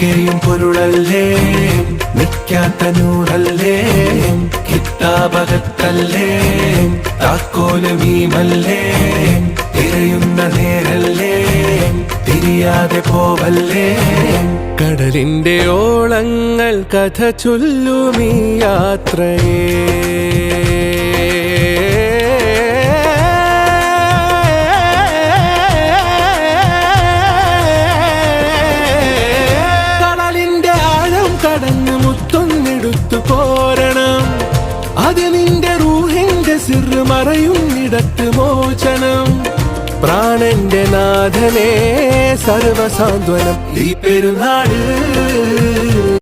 നിറയെയും പൊരുളല്ലേ, നിൽക്കാത്ത നൂറല്ലേ, കിതാബകത്തല്ലേ, താക്കോല് മീമല്ലേ, തിരയുന്ന നേരല്ലേ, തിരിയാതെ പോവല്ലേ. കടലിന്റെ ഓളങ്ങൾ കഥ ചൊല്ലുമീ യാത്രയേ, കടന്ന് മുത്തൊന്നെടുത്തു പോരണം, അത് നിന്റെ റൂഹിന്റെ സിറ് മറയുന്നിടത്ത് മോചനം. പ്രാണന്റെ നാഥനേ സർവസാന്ത്വനം ഈ പെരുന്നാട്.